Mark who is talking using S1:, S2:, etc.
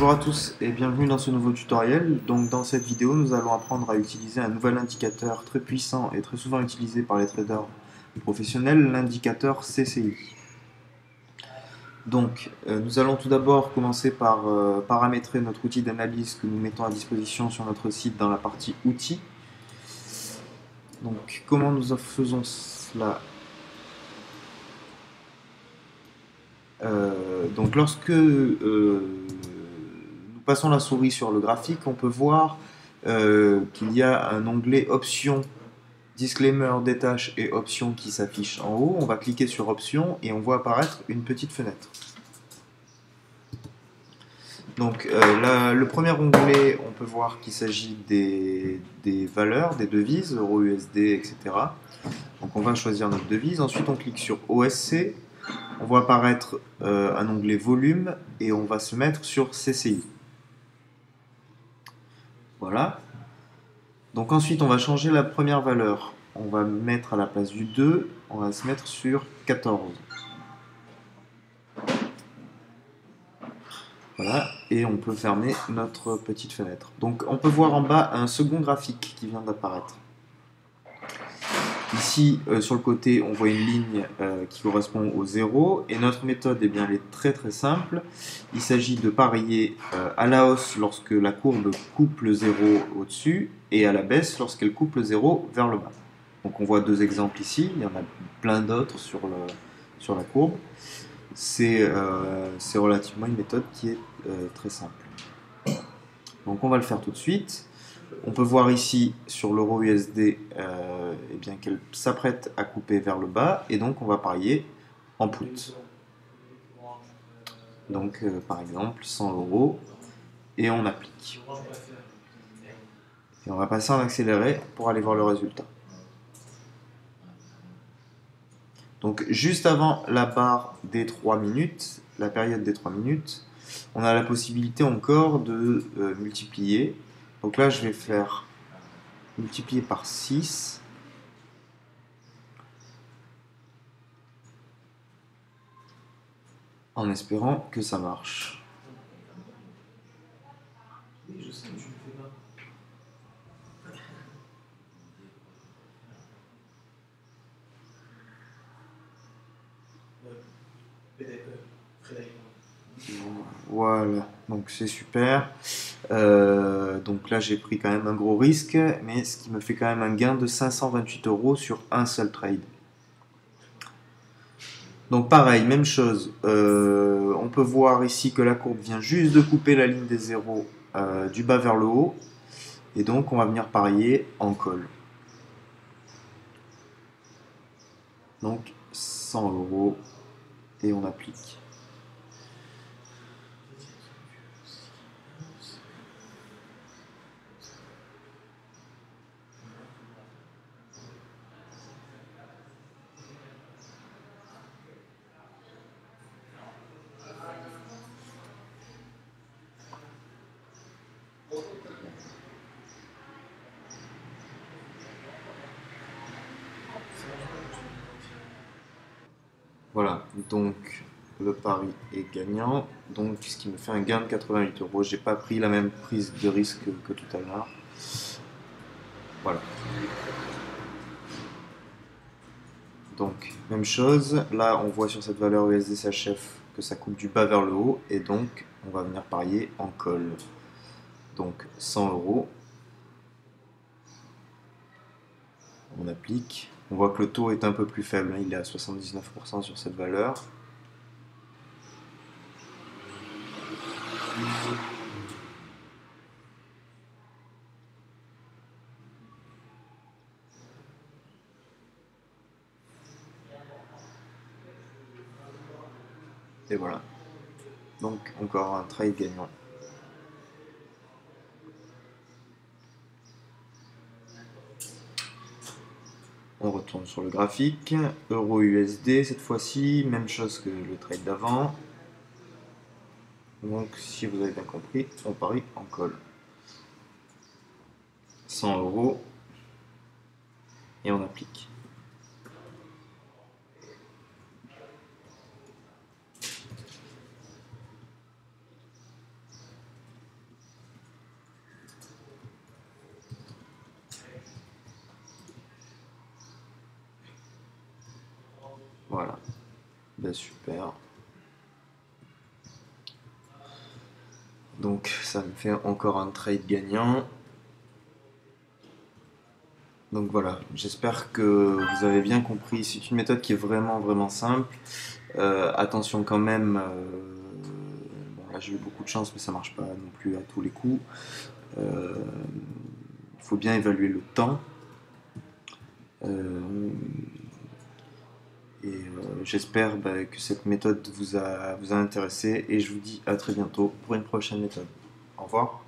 S1: Bonjour à tous et bienvenue dans ce nouveau tutoriel. Donc dans cette vidéo, nous allons apprendre à utiliser un nouvel indicateur très puissant et très souvent utilisé par les traders professionnels, l'indicateur CCI. Donc nous allons tout d'abord commencer par paramétrer notre outil d'analyse que nous mettons à disposition sur notre site dans la partie outils. Donc comment nous faisons cela? Donc lorsque nous passons la souris sur le graphique, on peut voir qu'il y a un onglet options, disclaimer, détache et options qui s'affiche en haut. On va cliquer sur options et on voit apparaître une petite fenêtre. Donc le premier onglet, on peut voir qu'il s'agit des valeurs, des devises, euro, USD, etc. Donc on va choisir notre devise. Ensuite on clique sur OSC. On voit apparaître un onglet volume et on va se mettre sur CCI. Voilà. Donc ensuite, on va changer la première valeur. On va mettre à la place du 2, on va se mettre sur 14. Voilà, et on peut fermer notre petite fenêtre. Donc on peut voir en bas un second graphique qui vient d'apparaître. Ici, sur le côté, on voit une ligne qui correspond au 0. Et notre méthode, eh bien, elle est très très simple. Il s'agit de parier à la hausse lorsque la courbe coupe le 0 au-dessus et à la baisse lorsqu'elle coupe le 0 vers le bas. Donc on voit deux exemples ici. Il y en a plein d'autres sur la courbe. C'est relativement une méthode qui est très simple. Donc on va le faire tout de suite. On peut voir ici sur l'euro USD eh bien qu'elle s'apprête à couper vers le bas et donc on va parier en put. Donc par exemple 100 euros et on applique. Et on va passer en accéléré pour aller voir le résultat. Donc juste avant la barre des 3 minutes, la période des 3 minutes, on a la possibilité encore de multiplier. Donc là je vais faire multiplier par 6. En espérant que ça marche. Oui, je sais, tu le fais pas. Voilà, donc c'est super. Donc là j'ai pris quand même un gros risque, mais ce qui me fait quand même un gain de 528 euros sur un seul trade. Donc pareil, même chose. On peut voir ici que la courbe vient juste de couper la ligne des zéros du bas vers le haut. Et donc on va venir parier en call. Donc 100 euros et on applique. Voilà, donc le pari est gagnant, donc ce qui me fait un gain de 88 euros. J'ai pas pris la même prise de risque que tout à l'heure. Voilà. Donc, même chose, là on voit sur cette valeur USD SHF que ça coupe du bas vers le haut, et donc on va venir parier en call. Donc 100 euros. On applique. On voit que le taux est un peu plus faible, il est à 79% sur cette valeur. Et voilà. Donc encore un trade gagnant. On retourne sur le graphique. Euro USD cette fois-ci, même chose que le trade d'avant. Donc si vous avez bien compris, on parie en call. 100 euros et on applique. Voilà, ben, super. Donc ça me fait encore un trade gagnant. Donc voilà, j'espère que vous avez bien compris. C'est une méthode qui est vraiment vraiment simple. Attention quand même, bon, là j'ai eu beaucoup de chance mais ça marche pas non plus à tous les coups. Euh, Il faut bien évaluer le temps. Euh, J'espère bah, que cette méthode vous a intéressé et je vous dis à très bientôt pour une prochaine méthode. Au revoir.